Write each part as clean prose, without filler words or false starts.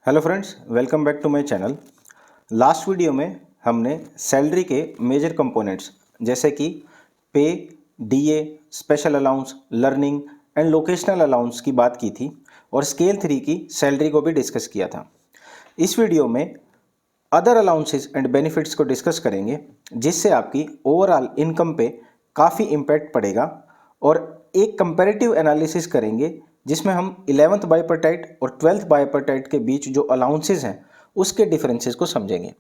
Hello friends, welcome back to my channel. Last video में हमने salary के major components जैसे कि pay, DA, special allowance, learning and locational allowance की बात की थी और स्केल 3 की सैलरी को भी डिस्कस किया था। इस वीडियो में अदर अलाउंसेस एंड बेनिफिट्स को डिस्कस करेंगे जिससे आपकी ओवरऑल इनकम पे काफ़ी इम्पैक्ट पड़ेगा और एक कंपैरेटिव एनालिसिस करेंगे जिसमें हम 11th बाइपर्टाइट और 12th बाइपर्टाइट के बीच जो अलाउंसेस हैं उसके डिफरेंसेस को समझेंगे।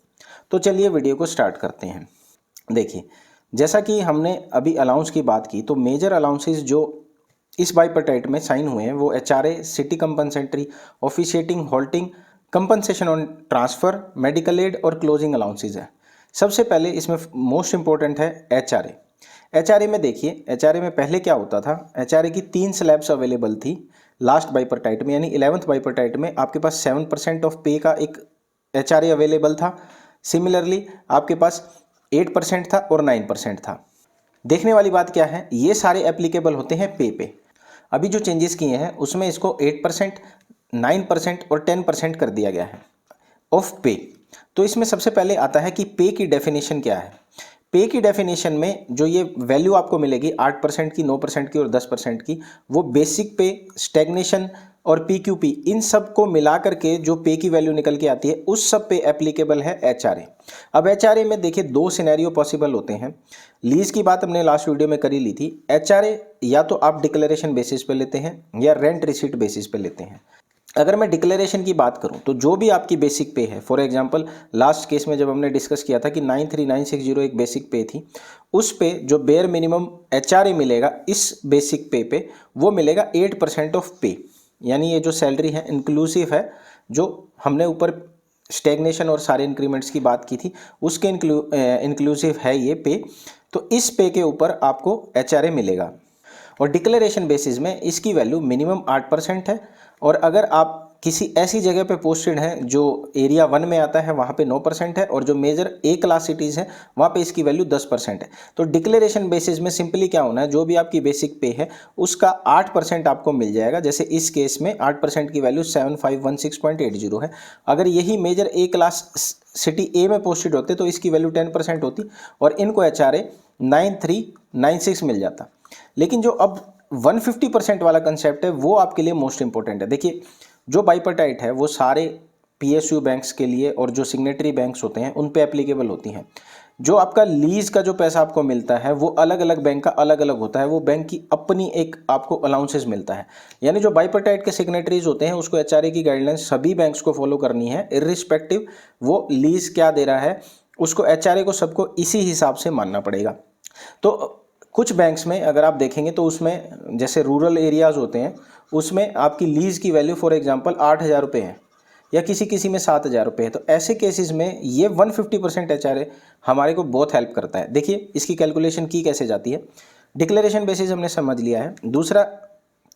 तो चलिए वीडियो को स्टार्ट करते हैं। देखिए, जैसा कि हमने अभी अलाउंस की बात की तो मेजर अलाउंसेस जो इस बाइपर्टाइट में साइन हुए हैं वो HRA, city compensatory, officiating, halting, compensation on transfer, medical aid और क्लोजिंग अलाउंसेज है। सबसे पहले इसमें मोस्ट इंपॉर्टेंट है एचआरए। एचआरए में देखिए, एचआरए में पहले क्या होता था, एचआरए की 3 स्लैब्स अवेलेबल थी लास्ट बाइपर्टाइट में, यानी 11th बाइपर्टाइट में आपके पास 7% ऑफ पे का एक एचआरए अवेलेबल था। सिमिलरली आपके पास 8% था और 9% था। देखने वाली बात क्या है, ये सारे एप्लीकेबल होते हैं पे। अभी जो चेंजेस किए हैं उसमें इसको 8%, 9% और 10% कर दिया गया है ऑफ पे। तो इसमें सबसे पहले आता है कि पे की डेफिनेशन क्या है। पे की डेफिनेशन में जो ये वैल्यू आपको मिलेगी 8% की, 9% की और 10% की, वो बेसिक पे, स्टैग्नेशन और पीक्यूपी, इन सब को मिला करके जो पे की वैल्यू निकल के आती है उस सब पे एप्लीकेबल है एचआरए। अब एचआरए में देखिए 2 सिनेरियो पॉसिबल होते हैं। लीज की बात हमने लास्ट वीडियो में करी ली थी। एचआरए या तो आप डिक्लेरेशन बेसिस पे लेते हैं या रेंट रिसीट बेसिस पे लेते हैं। अगर मैं डिक्लेरेशन की बात करूं तो जो भी आपकी बेसिक पे है, फॉर एग्जांपल लास्ट केस में जब हमने डिस्कस किया था कि 93960 एक बेसिक पे थी, उस पे जो बेयर मिनिमम एचआरए मिलेगा इस बेसिक पे वो मिलेगा 8% ऑफ पे। यानी ये जो सैलरी है इंक्लूसिव है, जो हमने ऊपर स्टैग्नेशन और सारे इंक्रीमेंट्स की बात की थी उसके इंक्लूसिव है ये पे। तो इस पे के ऊपर आपको एचआरए मिलेगा और डिक्लेरेशन बेसिस में इसकी वैल्यू मिनिमम 8% है। और अगर आप किसी ऐसी जगह पे पोस्टेड हैं जो एरिया 1 में आता है वहाँ पे 9% है और जो मेजर ए क्लास सिटीज़ हैं वहाँ पे इसकी वैल्यू 10% है। तो डिक्लेरेशन बेसिस में सिंपली क्या होना है, जो भी आपकी बेसिक पे है उसका 8% आपको मिल जाएगा। जैसे इस केस में 8% की वैल्यू 7516.80 है। अगर यही मेजर ए क्लास सिटी ए में पोस्टेड होते तो इसकी वैल्यू 10% होती और इनको एचआरए 9396 मिल जाता। लेकिन जो अब 150% वाला कंसेप्ट है वो आपके लिए मोस्ट इंपॉर्टेंट है। देखिए, जो बाइपर्टाइट है वो सारे पीएसयू बैंक्स के लिए और जो सिग्नेटरी बैंक्स होते हैं उन पे एप्लीकेबल होती हैं। जो आपका लीज का जो पैसा आपको मिलता है वो अलग अलग बैंक का अलग अलग होता है, वो बैंक की अपनी एक आपको अलाउंसेस मिलता है। यानी जो बाइपर्टाइट के सिग्नेटरीज होते हैं उसको एचआरए की गाइडलाइंस सभी बैंक्स को फॉलो करनी है, इर्रिस्पेक्टिव वो लीज क्या दे रहा है उसको एचआरए को सबको इसी हिसाब से मानना पड़ेगा। तो कुछ बैंक्स में अगर आप देखेंगे तो उसमें जैसे रूरल एरियाज़ होते हैं उसमें आपकी लीज़ की वैल्यू फॉर एग्जांपल 8,000 रुपये है या किसी किसी में 7,000 रुपये है। तो ऐसे केसेस में ये 150% एचआरए हमारे को बहुत हेल्प करता है। देखिए इसकी कैलकुलेशन की कैसे जाती है। डिक्लेरेशन बेसिस हमने समझ लिया है। दूसरा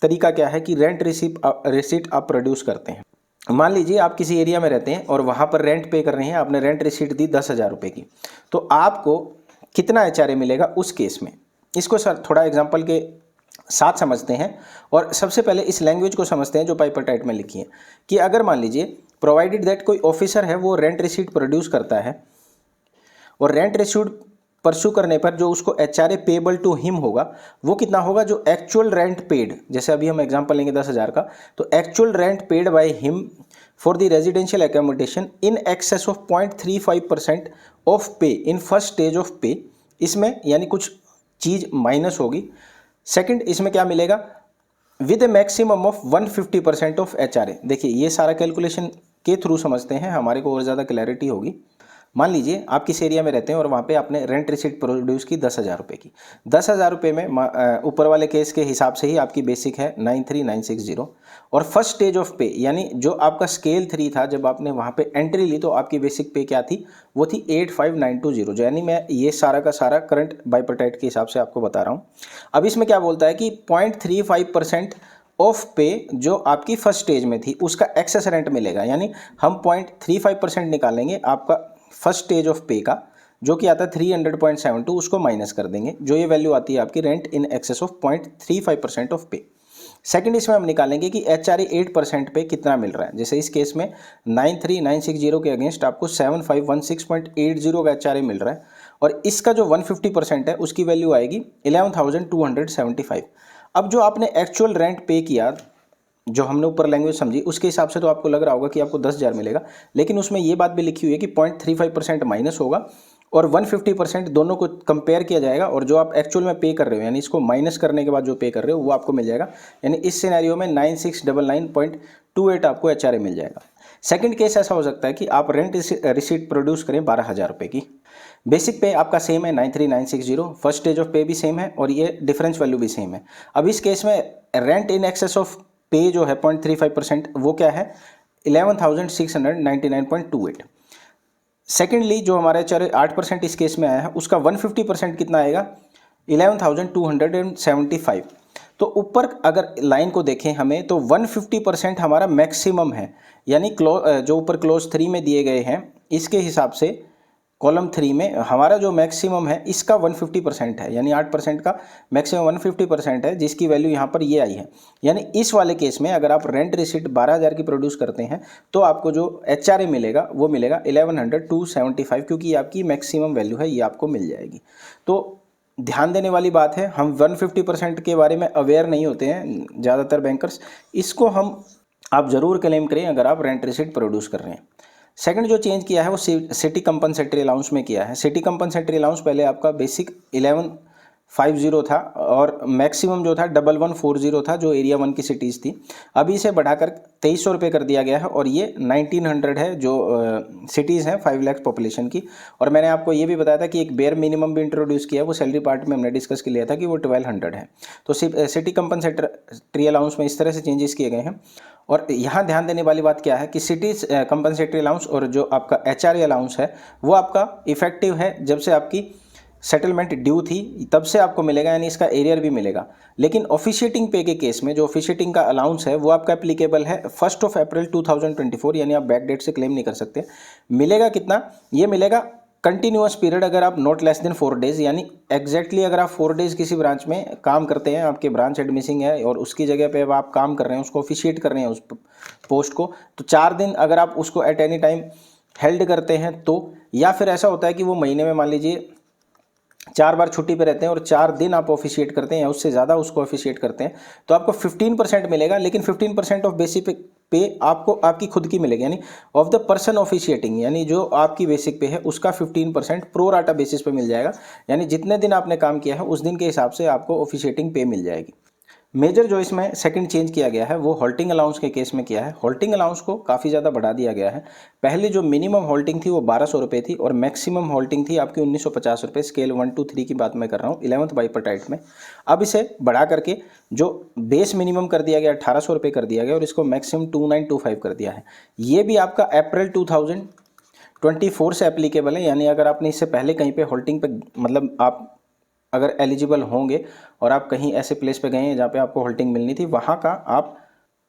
तरीका क्या है कि रेंट रिसीट आप प्रोड्यूस करते हैं। मान लीजिए आप किसी एरिया में रहते हैं और वहाँ पर रेंट पे कर रहे हैं, आपने रेंट रिसीट दी 10,000 रुपये की, तो आपको कितना एचआरए मिलेगा उस केस में। इसको सर थोड़ा एग्जांपल के साथ समझते हैं और सबसे पहले इस लैंग्वेज को समझते हैं जो बाइपर्टाइट में लिखी है कि अगर मान लीजिए प्रोवाइडेड दैट कोई ऑफिसर है वो रेंट रिसीट प्रोड्यूस करता है और रेंट रिसीट परस्यू करने पर जो उसको एचआरए पेबल टू हिम होगा वो कितना होगा, जो एक्चुअल रेंट पेड, जैसे अभी हम एग्जांपल लेंगे 10,000 का, तो actual rent paid by him for the residential accommodation in excess of 0.35% of पे इन फर्स्ट स्टेज ऑफ पे। इसमें यानी कुछ चीज़ माइनस होगी। सेकंड, इसमें क्या मिलेगा, with A maximum of 150% of HRA. देखिए ये सारा कैलकुलेशन के थ्रू समझते हैं, हमारे को और ज़्यादा क्लैरिटी होगी। मान लीजिए आप किस एरिया में रहते हैं और वहाँ पे आपने रेंट रिसीट प्रोड्यूस की 10,000 रुपये की। 10,000 रुपये में ऊपर वाले केस के हिसाब से ही आपकी बेसिक है 93,960 और फर्स्ट स्टेज ऑफ पे यानी जो आपका स्केल 3 था, जब आपने वहाँ पे एंट्री ली तो आपकी बेसिक पे क्या थी, वो थी 85,920। यानी मैं ये सारा का सारा करंट बाइपर्टाइट के हिसाब से आपको बता रहा हूँ। अब इसमें क्या बोलता है कि 0.35% ऑफ पे जो आपकी फर्स्ट स्टेज में थी उसका एक्सेस रेंट मिलेगा। यानी हम 0.35% निकालेंगे आपका फर्स्ट स्टेज ऑफ पे का, जो कि आता है 300.72, उसको माइनस कर देंगे, जो ये वैल्यू आती है आपकी rent in excess of 0.35% of पे। सेकंड इसमें हम निकालेंगे कि HRA 8% पे कितना मिल रहा है। जैसे इस केस में 93960 के अगेंस्ट आपको 7516.80 का HRA मिल रहा है और इसका जो 150% है उसकी वैल्यू आएगी 11,275। अब जो आपने एक्चुअल रेंट पे किया, जो हमने ऊपर लैंग्वेज समझी, उसके हिसाब से तो आपको लग रहा होगा कि आपको 10,000 मिलेगा, लेकिन उसमें ये बात भी लिखी हुई है कि 0.35% माइनस होगा और 150% दोनों को कंपेयर किया जाएगा और जो आप एक्चुअल में पे कर रहे हो यानी इसको माइनस करने के बाद जो पे कर रहे हो वो आपको मिल जाएगा। यानी इस सिनेरियो में 9699.28 आपको HRA मिल जाएगा। सेकंड केस ऐसा हो सकता है कि आप रेंट रिसीट प्रोड्यूस करें 12,000 रुपये की। बेसिक पे आपका सेम है 93,960, फर्स्ट स्टेज ऑफ पे भी सेम है और ये डिफरेंस वैल्यू भी सेम है। अब इस केस में रेंट इन एक्सेस ऑफ पे जो है 0.35% वो क्या है 11,699.28। सेकेंडली जो हमारे 8% इस केस में आया है उसका 150% कितना आएगा 11,275। तो ऊपर अगर लाइन को देखें हमें तो 150% हमारा मैक्सिमम है, यानी जो ऊपर क्लोज 3 में दिए गए हैं इसके हिसाब से कॉलम 3 में हमारा जो मैक्सिमम है इसका 150% है, यानी 8% का मैक्सिमम 150% है, जिसकी वैल्यू यहाँ पर ये आई है। यानी इस वाले केस में अगर आप रेंट रिसीट 12,000 की प्रोड्यूस करते हैं तो आपको जो HRA मिलेगा वो मिलेगा 11,275, क्योंकि ये आपकी मैक्सिमम वैल्यू है, ये आपको मिल जाएगी। तो ध्यान देने वाली बात है, हम 150% के बारे में अवेयर नहीं होते हैं ज़्यादातर बैंकर्स, इसको आप ज़रूर क्लेम करें अगर आप रेंट रिसीट प्रोड्यूस कर रहे हैं। सेकंड जो चेंज किया है वो सिटी कंपनसेटरी अलाउंस में किया है। सिटी कंपनसेटरी अलाउंस पहले आपका बेसिक 1150 था और मैक्सिमम जो था 1140 था, जो एरिया 1 की सिटीज़ थी। अभी इसे बढ़ाकर 2300 रुपये कर दिया गया है और ये 1900 है जो सिटीज़ हैं 5 लाख पॉपुलेशन की। और मैंने आपको ये भी बताया था कि एक बेयर मिनिमम भी इंट्रोड्यूस किया, वो सैलरी पार्ट में हमने डिस्कस किया था कि वो 1200 है। तो सिटी कंपनसेटरी अलाउंस में इस तरह से चेंजेस किए गए हैं। और यहाँ ध्यान देने वाली बात क्या है कि सिटीज कंपनसेटरी अलाउंस और जो आपका HRA अलाउंस है वो आपका इफेक्टिव है जब से आपकी सेटलमेंट ड्यू थी तब से आपको मिलेगा, यानी इसका एरियर भी मिलेगा। लेकिन ऑफिशिएटिंग पे के केस में जो ऑफिशिएटिंग का अलाउंस है वो आपका एप्लीकेबल है 1 अप्रैल 2024, यानी आप बैक डेट से क्लेम नहीं कर सकते। मिलेगा कितना, ये मिलेगा कंटिन्यूअस पीरियड अगर आप नॉट लेस देन 4 डेज, यानी एग्जैक्टली अगर आप 4 डेज किसी ब्रांच में काम करते हैं, आपके ब्रांच हेड मिसिंग है और उसकी जगह पे अब आप काम कर रहे हैं, उसको ऑफिशिएट कर रहे हैं उस पोस्ट को, तो 4 दिन अगर आप उसको एट एनी टाइम हेल्ड करते हैं तो, या फिर ऐसा होता है कि वो महीने में मान लीजिए 4 बार छुट्टी पे रहते हैं और 4 दिन आप ऑफिशिएट करते हैं या उससे ज़्यादा उसको ऑफिशिएट करते हैं, तो आपको 15% मिलेगा। लेकिन 15% ऑफ बेसिक पे आपको आपकी खुद की मिलेगी, यानी ऑफ द पर्सन ऑफिशिएटिंग, यानी जो आपकी बेसिक पे है उसका 15% प्रो राटा बेसिस पे मिल जाएगा, यानी जितने दिन आपने काम किया है उस दिन के हिसाब से आपको ऑफिशिएटिंग पे मिल जाएगी। मेजर जो इसमें सेकंड चेंज किया गया है वो हॉल्टिंग अलाउंस के केस में किया है। हॉल्टिंग अलाउंस को काफ़ी ज़्यादा बढ़ा दिया गया है। पहले जो मिनिमम हॉल्टिंग थी वो 1200 रुपये थी और मैक्सिमम हॉल्टिंग थी आपकी 1950 रुपये। स्केल 1 to 3 की बात मैं कर रहा हूँ 11th बाइपर्टाइट में। अब इसे बढ़ा करके जो बेस मिनिमम कर दिया गया 1800 रुपये कर दिया गया और इसको मैक्सिमम 2925 कर दिया है। ये भी आपका अप्रैल 2024 से एप्लीकेबल है, यानी अगर आपने इससे पहले कहीं पे हॉल्टिंग पे मतलब आप अगर एलिजिबल होंगे और आप कहीं ऐसे प्लेस पे गए हैं जहाँ पे आपको होल्डिंग मिलनी थी, वहाँ का आप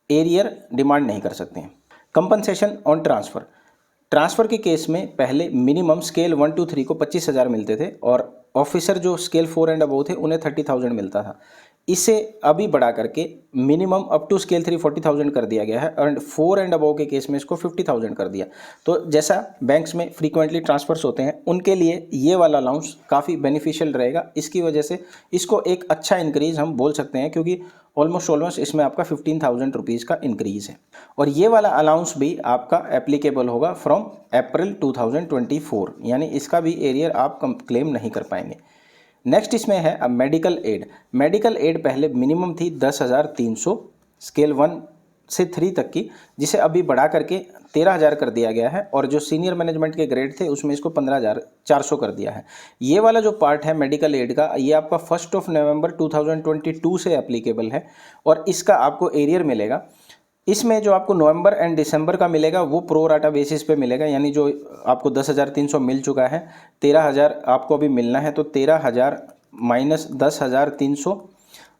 एरियर डिमांड नहीं कर सकते हैं। कंपनसेशन ऑन ट्रांसफ़र के केस में पहले मिनिमम स्केल 1 to 3 को 25,000 मिलते थे और ऑफिसर जो स्केल 4 एंड अबव थे उन्हें 30,000 मिलता था। इसे अभी बढ़ा करके मिनिमम अप टू स्केल 3 40,000 कर दिया गया है और 4 एंड अबव के केस में इसको 50,000 कर दिया। तो जैसा बैंक्स में फ्रीक्वेंटली ट्रांसफर्स होते हैं उनके लिए ये वाला अलाउंस काफ़ी बेनिफिशियल रहेगा। इसकी वजह से इसको एक अच्छा इंक्रीज़ हम बोल सकते हैं, क्योंकि ऑलमोस्ट इसमें आपका 15,000 रुपीज़ का इंक्रीज़ है। और ये वाला अलाउंस भी आपका एप्लीकेबल होगा फ्रॉम अप्रैल 2024, यानी इसका भी एरियर आप क्लेम नहीं कर पाएंगे। नेक्स्ट इसमें है अब मेडिकल एड। मेडिकल एड पहले मिनिमम थी 10,300 स्केल 1 से 3 तक की, जिसे अभी बढ़ा करके 13,000 कर दिया गया है और जो सीनियर मैनेजमेंट के ग्रेड थे उसमें इसको 15,400 कर दिया है। ये वाला जो पार्ट है मेडिकल एड का, ये आपका 1 नवंबर 2022 से एप्लीकेबल है और इसका आपको एरियर मिलेगा। इसमें जो आपको नवंबर एंड दिसंबर का मिलेगा वो प्रो राटा बेसिस पे मिलेगा, यानी जो आपको 10,300 मिल चुका है 13,000 आपको अभी मिलना है, तो 13,000 माइनस 10,300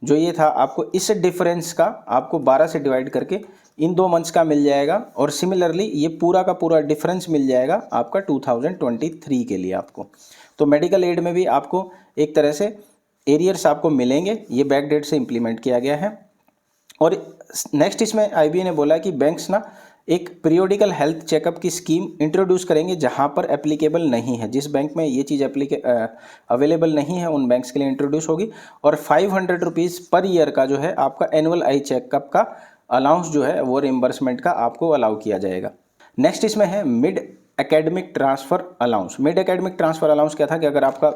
जो ये था आपको इस डिफरेंस का आपको 12 से डिवाइड करके इन 2 मंथ्स का मिल जाएगा और सिमिलरली ये पूरा का पूरा डिफरेंस मिल जाएगा आपका 2023 के लिए आपको। तो मेडिकल एड में भी आपको एक तरह से एरियर्स आपको मिलेंगे, ये बैक डेट से इम्प्लीमेंट किया गया है। और नेक्स्ट इसमें आईबीए ने बोला कि बैंक्स ना एक पीरियोडिकल हेल्थ चेकअप की स्कीम इंट्रोड्यूस करेंगे जहां पर एप्लीकेबल नहीं है, जिस बैंक में ये चीज़ अवेलेबल नहीं है उन बैंक्स के लिए इंट्रोड्यूस होगी। और 500 रुपीज़ पर ईयर का जो है आपका एनुअल आई चेकअप का अलाउंस जो है वो रिम्बर्समेंट का आपको अलाउ किया जाएगा। नेक्स्ट इसमें है mid academic transfer allowance. Mid academic transfer allowance क्या था कि अगर आपका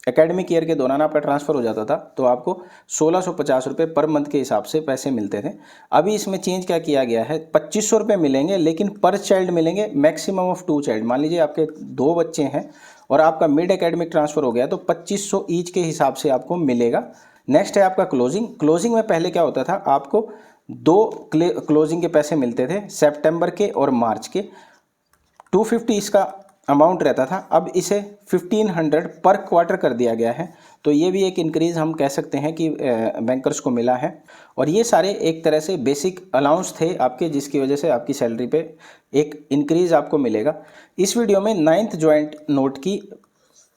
एकेडमिक ईयर के दौरान आपका ट्रांसफ़र हो जाता था तो आपको 1650 रुपये पर मंथ के हिसाब से पैसे मिलते थे। अभी इसमें चेंज क्या किया गया है, 2500 रुपये मिलेंगे, लेकिन पर चाइल्ड मिलेंगे, मैक्सिमम ऑफ 2 चाइल्ड। मान लीजिए आपके 2 बच्चे हैं और आपका मिड एकेडमिक ट्रांसफ़र हो गया तो 2500 ईच के हिसाब से आपको मिलेगा। नेक्स्ट है आपका क्लोजिंग। क्लोजिंग में पहले क्या होता था, आपको 2 क्लोजिंग के पैसे मिलते थे, सितंबर के और मार्च के। 250 इसका अमाउंट रहता था, अब इसे 1500 पर क्वार्टर कर दिया गया है। तो ये भी एक इंक्रीज़ हम कह सकते हैं कि बैंकर्स को मिला है। और ये सारे एक तरह से बेसिक अलाउंस थे आपके, जिसकी वजह से आपकी सैलरी पे एक इंक्रीज़ आपको मिलेगा। इस वीडियो में 9th जॉइंट नोट की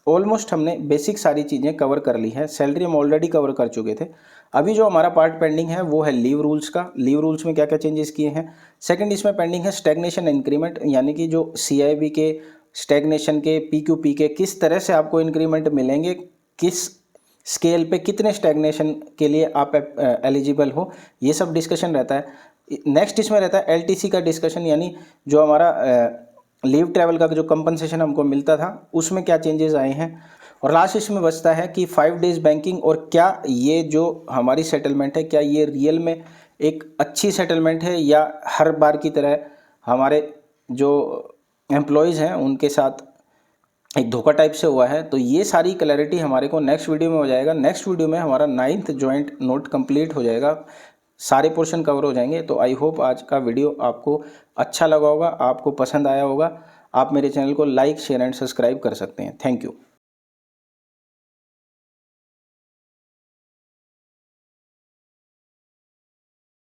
ऑलमोस्ट हमने बेसिक सारी चीज़ें कवर कर ली है। सैलरी हम ऑलरेडी कवर कर चुके थे। अभी जो हमारा पार्ट पेंडिंग है वो है लीव रूल्स का। लीव रूल्स में क्या क्या चेंजेस किए हैं। सेकंड इसमें पेंडिंग है स्टैग्नेशन इंक्रीमेंट, यानी कि जो सीआईबी के, स्टैग्नेशन के, पीक्यूपी के किस तरह से आपको इंक्रीमेंट मिलेंगे, किस स्केल पे कितने स्टैग्नेशन के लिए आप एलिजिबल हो, ये सब डिस्कशन रहता है। नेक्स्ट इसमें रहता है एलटीसी का डिस्कशन, यानी जो हमारा लीव ट्रैवल का जो कंपनसेशन हमको मिलता था उसमें क्या चेंजेस आए हैं। और लास्ट इसमें बचता है कि 5 डेज बैंकिंग, और क्या ये जो हमारी सेटलमेंट है क्या ये रियल में एक अच्छी सेटलमेंट है या हर बार की तरह हमारे जो एम्प्लॉयज़ हैं उनके साथ एक धोखा टाइप से हुआ है। तो ये सारी क्लैरिटी हमारे को नेक्स्ट वीडियो में हो जाएगा। नेक्स्ट वीडियो में हमारा 9th जॉइंट नोट कंप्लीट हो जाएगा, सारे पोर्शन कवर हो जाएंगे। तो आई होप आज का वीडियो आपको अच्छा लगा होगा, आपको पसंद आया होगा। आप मेरे चैनल को लाइक, शेयर एंड सब्सक्राइब कर सकते हैं। Thank you.